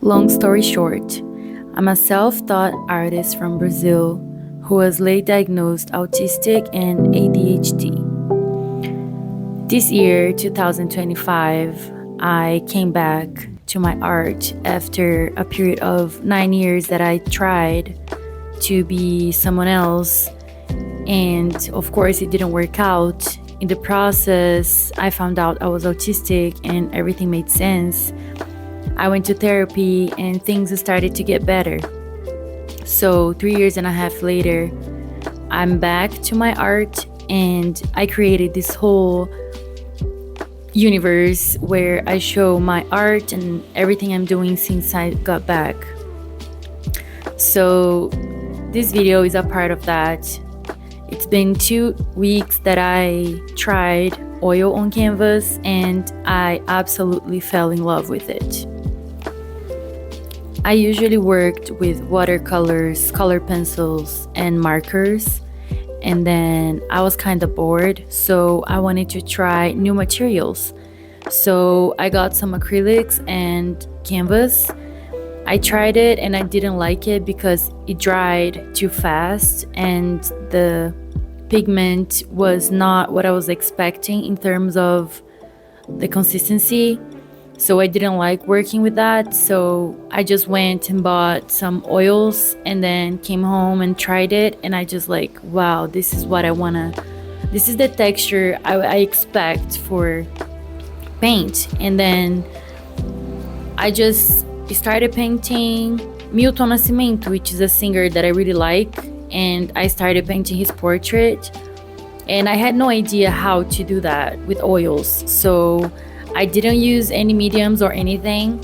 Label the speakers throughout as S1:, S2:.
S1: Long story short, I'm a self-taught artist from Brazil who was late diagnosed autistic and ADHD. This year, 2025, I came back to my art after a period of 9 years that I tried to be someone else, and of course it didn't work out. In the process, I found out I was autistic and everything made sense. I went to therapy and things started to get better. So 3.5 years later, I'm back to my art and I created this whole universe where I show my art and everything I'm doing since I got back. So this video is a part of that. It's been 2 weeks that I tried oil on canvas and I absolutely fell in love with it. I usually worked with watercolors, color pencils, and markers, and then I was kind of bored, so I wanted to try new materials. So I got some acrylics and canvas. I tried it and I didn't like it because it dried too fast and the pigment was not what I was expecting in terms of the consistency. So I didn't like working with that. So I just went and bought some oils and then came home and tried it. And I just like, wow, this is what I wanna, this is the texture I expect for paint. And then I just started painting Milton Nascimento, which is a singer that I really like. And I started painting his portrait. And I had no idea how to do that with oils. So I didn't use any mediums or anything.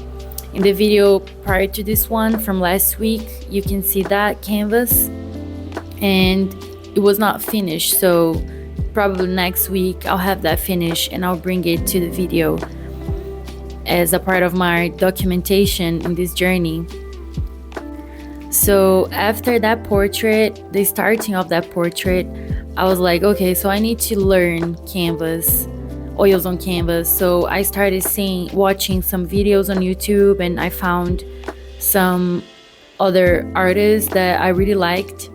S1: In the video prior to this one from last week, you can see that canvas and it was not finished. So probably next week I'll have that finished and I'll bring it to the video as a part of my documentation in this journey. So after that portrait, the starting of that portrait, I was like, okay, so I need to learn canvas, oils on canvas. So I started watching some videos on YouTube and I found some other artists that I really liked.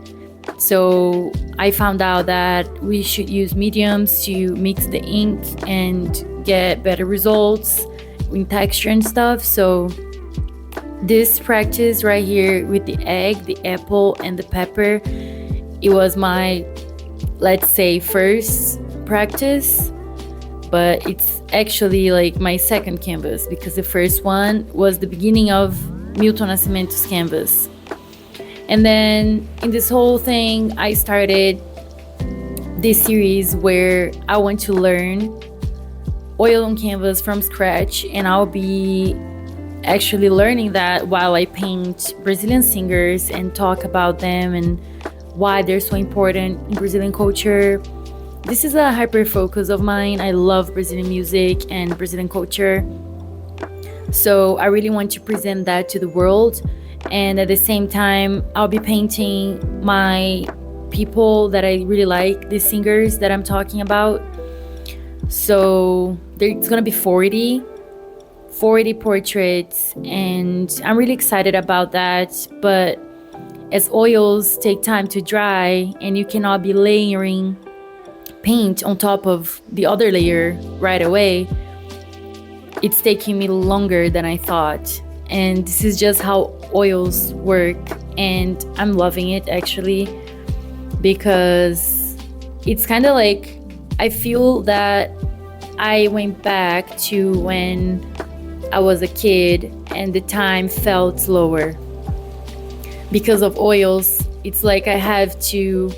S1: So I found out that we should use mediums to mix the ink and get better results in texture and stuff. So this practice right here with the egg, the apple, and the pepper, it was my, let's say, first practice, but it's actually like my second canvas because the first one was the beginning of Milton Nascimento's canvas. And then in this whole thing, I started this series where I want to learn oil on canvas from scratch, and I'll be actually learning that while I paint Brazilian singers and talk about them and why they're so important in Brazilian culture. This is a hyper focus of mine. I love Brazilian music and Brazilian culture. So I really want to present that to the world. And at the same time, I'll be painting my people that I really like, the singers that I'm talking about. So there's gonna be 40 portraits, and I'm really excited about that. But as oils take time to dry and you cannot be layering paint on top of the other layer right away, it's taking me longer than I thought. And this is just how oils work, and I'm loving it actually, because it's kind of like I feel that I went back to when I was a kid and the time felt slower. Because of oils, it's like I have to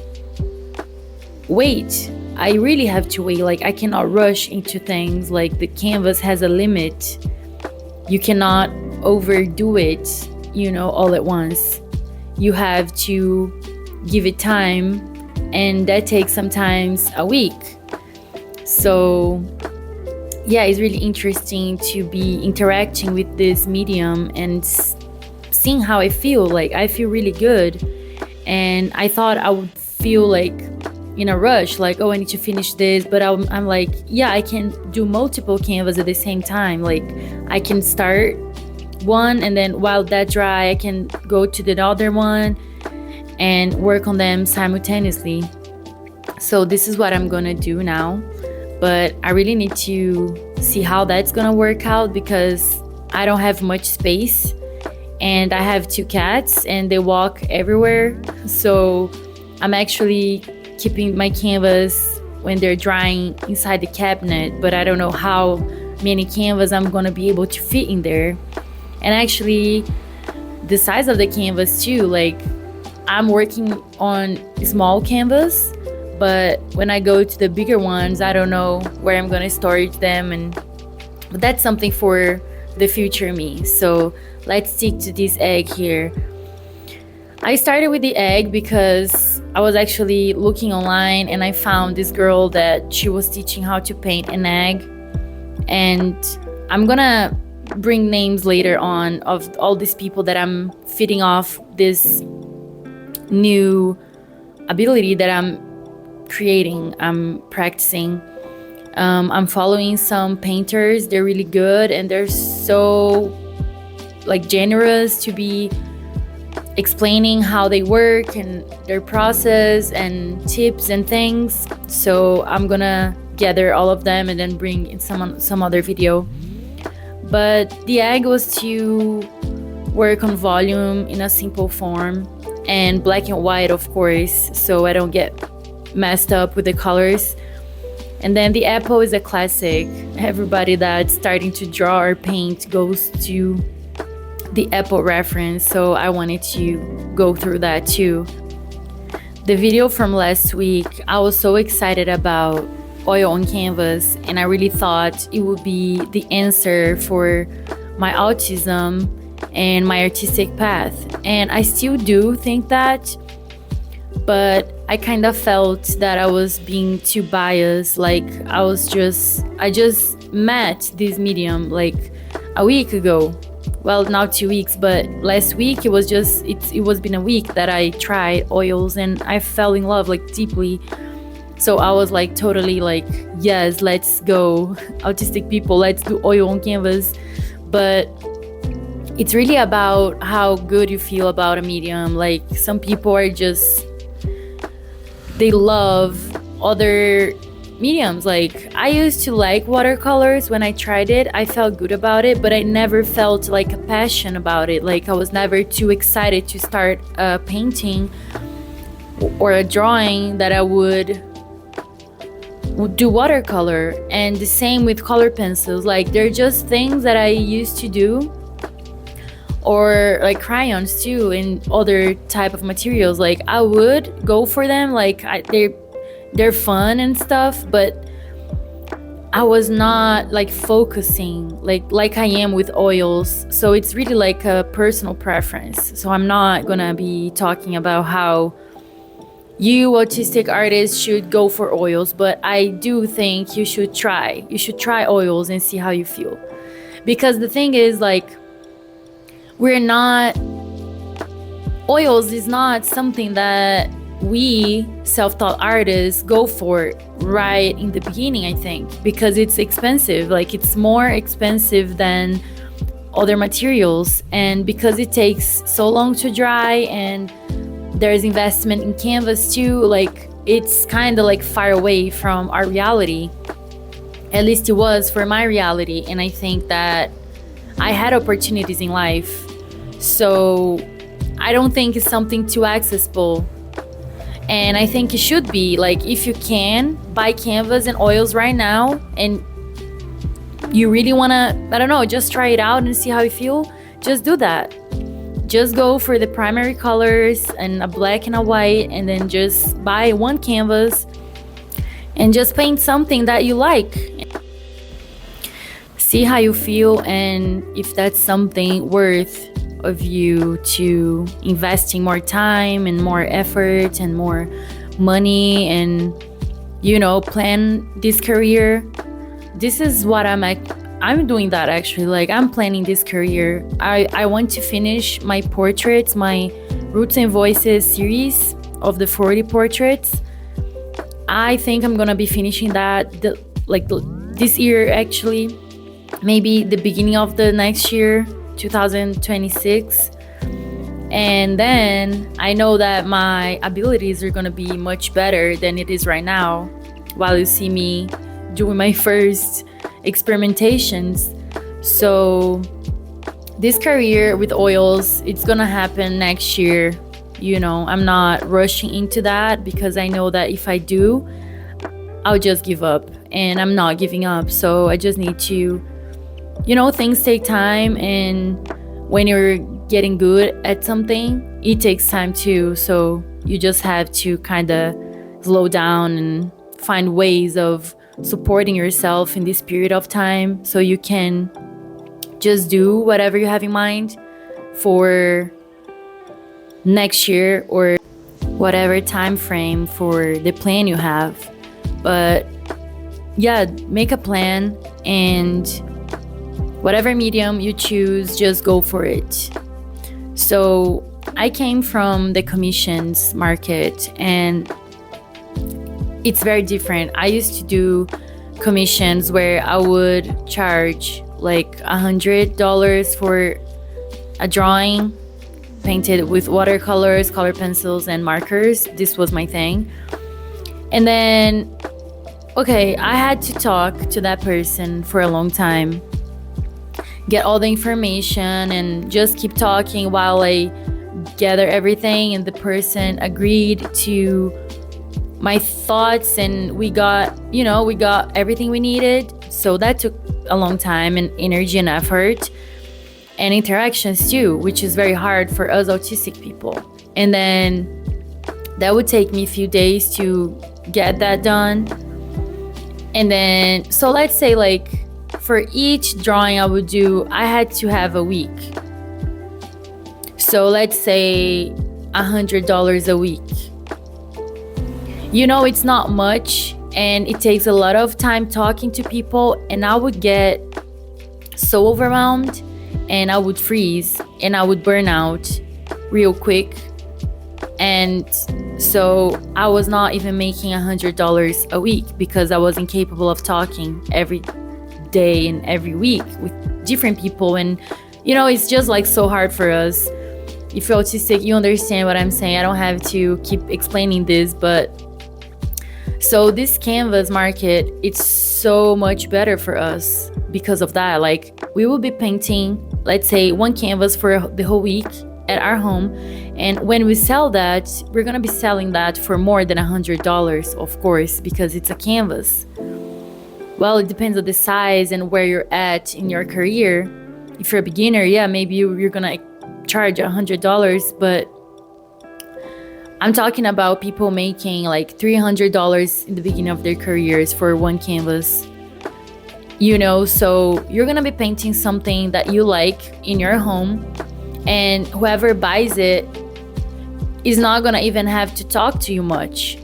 S1: wait. I really have to wait. Like I cannot rush into things. Like the canvas has a limit. You cannot overdo it, all at once. You have to give it time, and that takes sometimes a week. So yeah, it's really interesting to be interacting with this medium and seeing how I feel. Like I feel really good, and I thought I would feel like in a rush, like, oh, I need to finish this, but I'm like, yeah, I can do multiple canvas at the same time. Like I can start one, and then while that dry I can go to the other one and work on them simultaneously. So this is what I'm gonna do now, but I really need to see how that's gonna work out because I don't have much space and I have 2 cats and they walk everywhere. So I'm actually keeping my canvas when they're drying inside the cabinet, but I don't know how many canvas I'm gonna be able to fit in there. And actually the size of the canvas too, like I'm working on small canvas, but when I go to the bigger ones, I don't know where I'm gonna storage them, but that's something for the future me. So let's stick to this egg here. I started with the egg because I was actually looking online and I found this girl that she was teaching how to paint an egg, and I'm gonna bring names later on of all these people that I'm feeding off this new ability that I'm creating, I'm practicing. I'm following some painters. They're really good and they're so like generous to be explaining how they work and their process and tips and things. So I'm gonna gather all of them and then bring in some other video. But the egg was to work on volume in a simple form and black and white, of course, so I don't get messed up with the colors. And then the apple is a classic. Everybody that's starting to draw or paint goes to the apple reference, so I wanted to go through that too. The video from last week, I was so excited about oil on canvas, and I really thought it would be the answer for my autism and my artistic path. And I still do think that, but I kind of felt that I was being too biased. Like I just met this medium like a week ago. Well, now 2 weeks, but last week it was been a week that I tried oils and I fell in love like deeply. So I was like totally like, yes, let's go, autistic people, let's do oil on canvas. But it's really about how good you feel about a medium. Like some people are just, they love other mediums. Like I used to like watercolors. When I tried it, I felt good about it, but I never felt like a passion about it. Like I was never too excited to start a painting or a drawing that I would do watercolor. And the same with color pencils. Like they're just things that I used to do, or like crayons too, and other type of materials. Like I would go for them, like they're fun and stuff, but I was not like focusing like I am with oils. So it's really like a personal preference. So I'm not gonna be talking about how you autistic artists should go for oils, but I do think you should try oils and see how you feel. Because the thing is, like, oils is not something that we self-taught artists go for right in the beginning, I think, because it's expensive. Like it's more expensive than other materials, and because it takes so long to dry and there's investment in canvas too, like it's kind of like far away from our reality. At least it was for my reality, and I think that I had opportunities in life, so I don't think it's something too accessible. And I think it should be, like, if you can buy canvas and oils right now and you really want to, I don't know, just try it out and see how you feel, just do that. Just go for the primary colors and a black and a white, and then just buy one canvas and just paint something that you like. See how you feel, and if that's something worth of you to investing more time and more effort and more money and, you know, plan this career. This is what I'm doing that actually. Like I'm planning this career. I want to finish my portraits, my Roots and Voices series of the 40 portraits. I think I'm gonna be finishing that this year, actually, maybe the beginning of the next year, 2026. And then I know that my abilities are gonna be much better than it is right now, while you see me doing my first experimentations. So this career with oils, it's gonna happen next year. I'm not rushing into that, because I know that if I do, I'll just give up, and I'm not giving up. So I just need to, things take time, and when you're getting good at something, it takes time too. So you just have to kind of slow down and find ways of supporting yourself in this period of time, so you can just do whatever you have in mind for next year, or whatever time frame for the plan you have. But yeah, make a plan, and whatever medium you choose, just go for it. So I came from the commissions market, and it's very different. I used to do commissions where I would charge like $100 for a drawing painted with watercolors, color pencils, and markers. This was my thing. And then, okay, I had to talk to that person for a long time, get all the information, and just keep talking while I gather everything. And the person agreed to my thoughts, and we got everything we needed. So that took a long time, and energy and effort, and interactions too, which is very hard for us autistic people. And then that would take me a few days to get that done. And then, so let's say like for each drawing I would do, I had to have a week. So let's say $100 a week. It's not much, and it takes a lot of time talking to people, and I would get so overwhelmed, and I would freeze, and I would burn out real quick. And so I was not even making $100 a week, because I wasn't capable of talking every day and every week with different people. And it's just like so hard for us. If you're autistic, you understand what I'm saying. I don't have to keep explaining this. But so this canvas market, it's so much better for us because of that. Like, we will be painting, let's say, one canvas for the whole week at our home, and when we sell that, we're gonna be selling that for more than $100, of course, because it's a canvas. Well, it depends on the size and where you're at in your career. If you're a beginner, yeah, maybe you're gonna charge $100, but I'm talking about people making like $300 in the beginning of their careers for one canvas. So you're gonna be painting something that you like in your home, and whoever buys it is not gonna even have to talk to you much.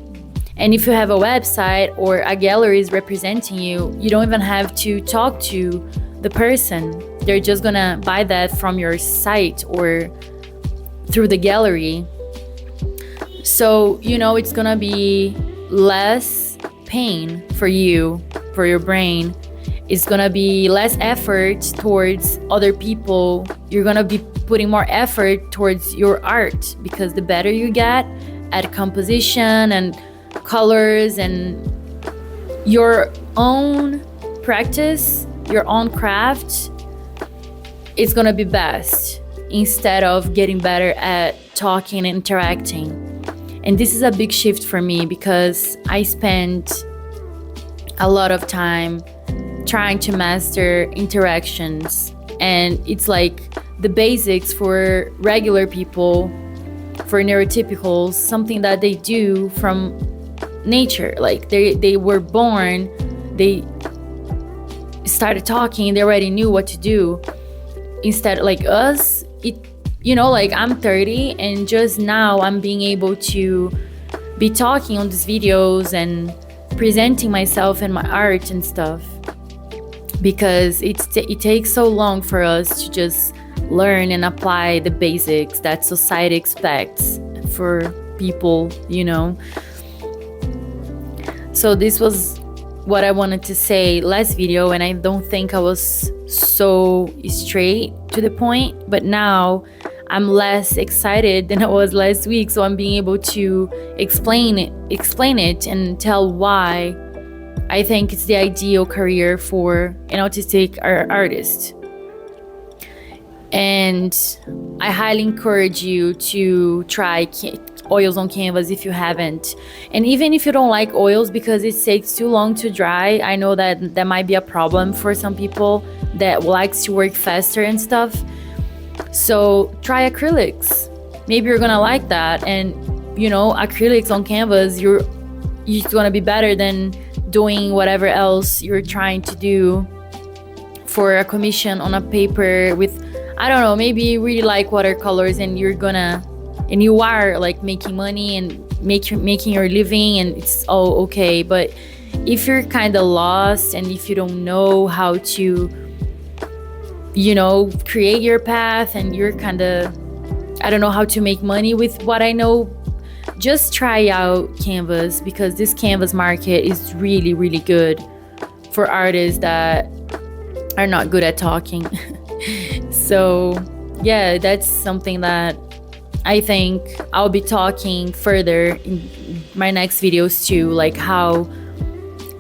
S1: And if you have a website or a gallery is representing you, you don't even have to talk to the person. They're just gonna buy that from your site or through the gallery. So, it's gonna be less pain for you, for your brain. It's gonna be less effort towards other people. You're gonna be putting more effort towards your art, because the better you get at composition and colors and your own practice, your own craft, it's gonna be best, instead of getting better at talking and interacting. And this is a big shift for me, because I spent a lot of time trying to master interactions, and it's like the basics for regular people, for neurotypicals, something that they do from nature. Like they were born, they started talking, they already knew what to do. Instead, like us, like I'm 30, and just now I'm being able to be talking on these videos and presenting myself and my art and stuff, because it takes so long for us to just learn and apply the basics that society expects for people. So this was what I wanted to say last video, and I don't think I was so straight to the point, but now I'm less excited than I was last week, so I'm being able to explain it and tell why I think it's the ideal career for an autistic artist. And I highly encourage you to try oils on canvas if you haven't. And even if you don't like oils because it takes too long to dry, I know that that might be a problem for some people that likes to work faster and stuff. So try acrylics. Maybe you're gonna like that. And you know, acrylics on canvas, it's gonna be better than doing whatever else you're trying to do for a commission on a paper with, I don't know, maybe you really like watercolors and you are like making money and making your living, and it's all okay. But if you're kind of lost and if you don't know how to, you know, create your path, and you're kind of, I don't know how to make money with what I know, just try out canvas, because this canvas market is really, really good for artists that are not good at talking. So yeah, that's something that I think I'll be talking further in my next videos too, like how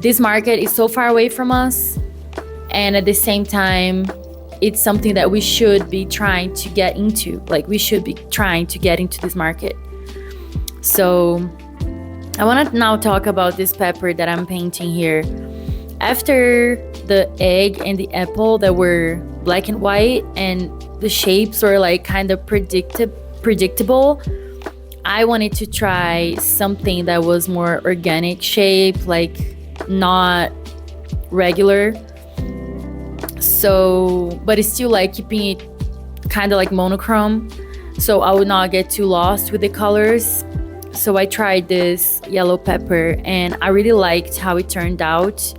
S1: this market is so far away from us, and at the same time it's something that we should be trying to get into. Like, we should be trying to get into this market. So I want to now talk about this pepper that I'm painting here. After the egg and the apple that were black and white and the shapes were like kind of predictable, I wanted to try something that was more organic shape, like not regular. So, but it's still like keeping it kind of like monochrome, so I would not get too lost with the colors. So I tried this yellow pepper and I really liked how it turned out.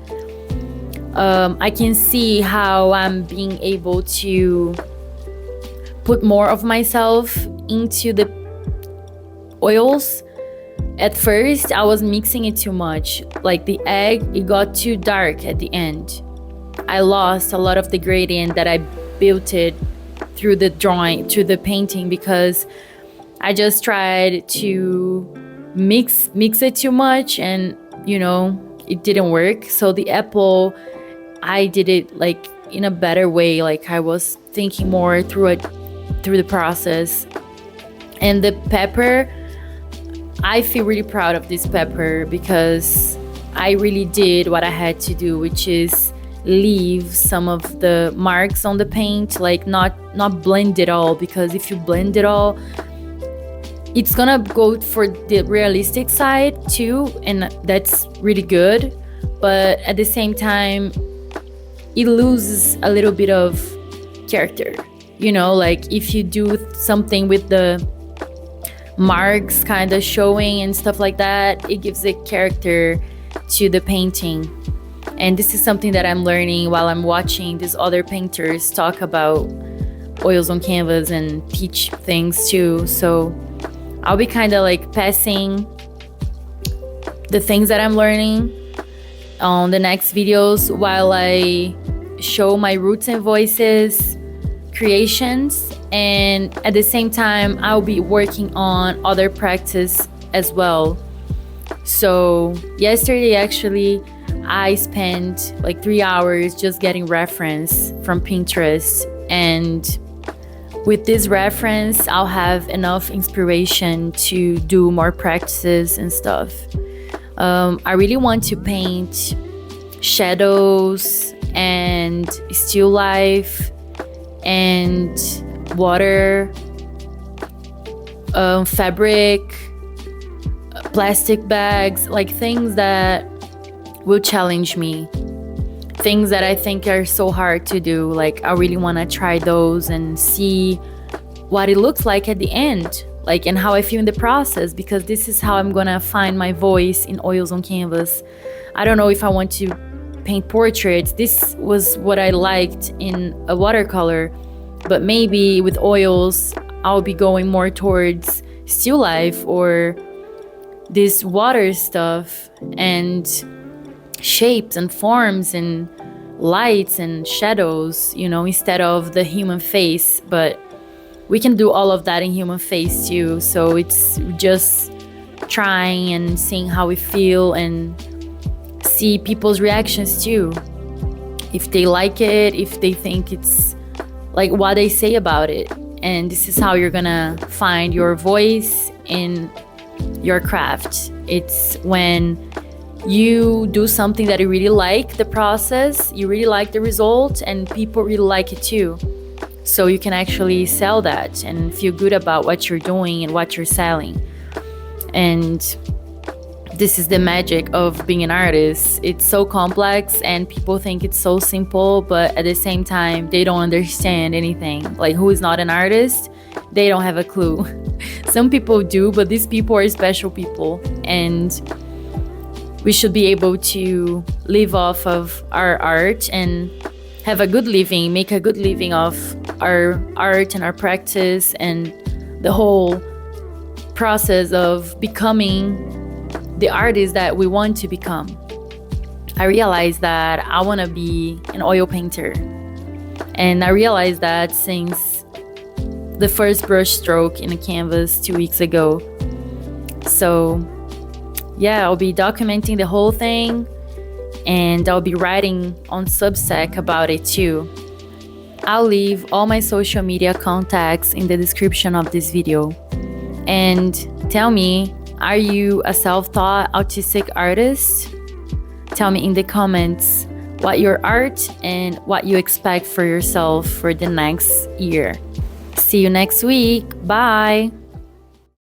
S1: I can see how I'm being able to put more of myself into the oils. At first, I was mixing it too much. Like the egg, it got too dark at the end. I lost a lot of the gradient that I built it through the drawing, through the painting, because I just tried to mix it too much, and you know, it didn't work. So the apple, I did it like in a better way, like I was thinking more through the process. And the pepper, I feel really proud of this pepper because I really did what I had to do, which is leave some of the marks on the paint, like not blend it all, because if you blend it all, it's gonna go for the realistic side too, and that's really good. But at the same time, it loses a little bit of character, you know, like if you do something with the marks kind of showing and stuff like that, it gives a character to the painting. And this is something that I'm learning while I'm watching these other painters talk about oils on canvas and teach things too. So I'll be kind of like passing the things that I'm learning on the next videos while I show my roots and voices creations, and at the same time I'll be working on other practice as well. So yesterday actually I spent like 3 hours just getting reference from Pinterest, and with this reference I'll have enough inspiration to do more practices and stuff. I really want to paint shadows and still life and water, fabric, plastic bags, like things that will challenge me, things that I think are so hard to do. Like I really want to try those and see what it looks like at the end, like, and how I feel in the process, because this is how I'm gonna find my voice in oils on canvas. I don't know if I want to paint portraits. This was what I liked in a watercolor, but maybe with oils I'll be going more towards still life or this water stuff and shapes and forms and lights and shadows, instead of the human face. But we can do all of that in human face too. So it's just trying and seeing how we feel and see people's reactions too. If they like it, if they think it's like what they say about it. And this is how you're gonna find your voice in your craft. It's when you do something that you really like the process, you really like the result, and people really like it too. So you can actually sell that and feel good about what you're doing and what you're selling. And this is the magic of being an artist. It's so complex and people think it's so simple, but at the same time, they don't understand anything. Like, who is not an artist? They don't have a clue. Some people do, but these people are special people. And we should be able to live off of our art and have a good living, make a good living of our art and our practice and the whole process of becoming the artist that we want to become. I realized that I want to be an oil painter. And I realized that since the first brush stroke in a canvas 2 weeks ago. So yeah, I'll be documenting the whole thing, and I'll be writing on Substack about it too. I'll leave all my social media contacts in the description of this video. And tell me, are you a self-taught autistic artist? Tell me in the comments what your art and what you expect for yourself for the next year. See you next week. Bye!